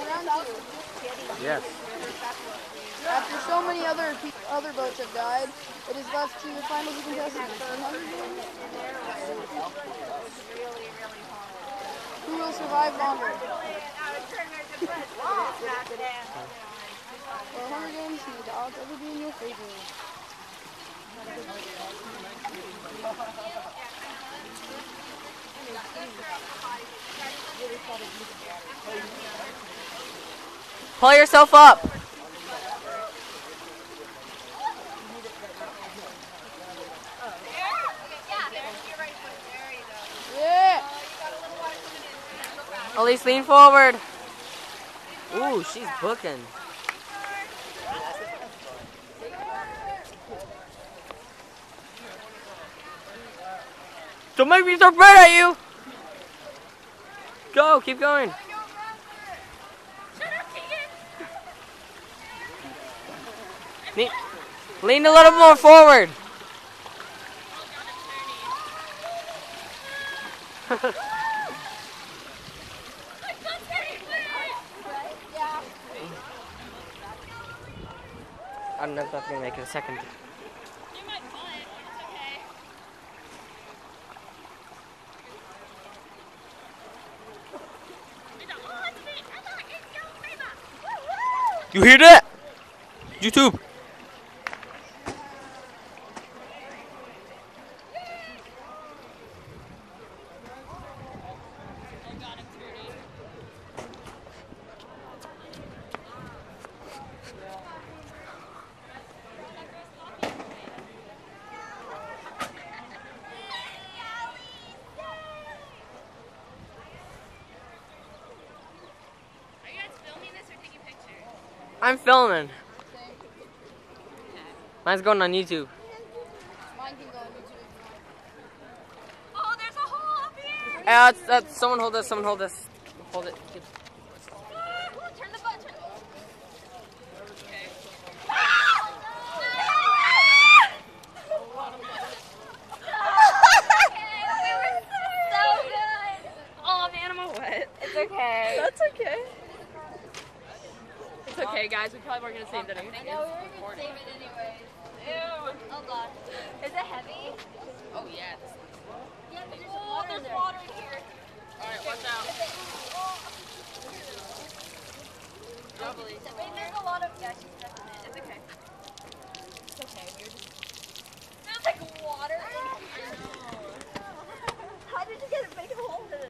Round two. Yes. After so many other boats have died, it is left to the final two contestants for Hunger Games. Who will survive longer? For Hunger Games, may the odds ever be in your favor. Pull yourself up. Yeah! Elise, lean forward. Ooh, she's booking. Don't make me throw bread at you. Go, keep going. Lean a little more forward. I don't know if that's gonna make it a second. You might pull it, it's okay. You hear that? YouTube. I'm filming. Mine's going on YouTube. Mine can go on YouTube. Oh, there's a hole up here! That's someone hold this, someone hold this. Hold it. Turn the button, turn the button. So good! Oh, the animal wet. It's okay. That's okay. It's okay, guys. We probably weren't going to save that I know, we were going to save it anyways. Ew. Oh, God. Is it heavy? Oh, yeah. Yeah, there's water in here. Alright, watch out. Lovely. Wait, there's a lot of... Yeah, she's messing it. It's okay. It's okay. We're just... There's like water in here. How did you get a big hole in it?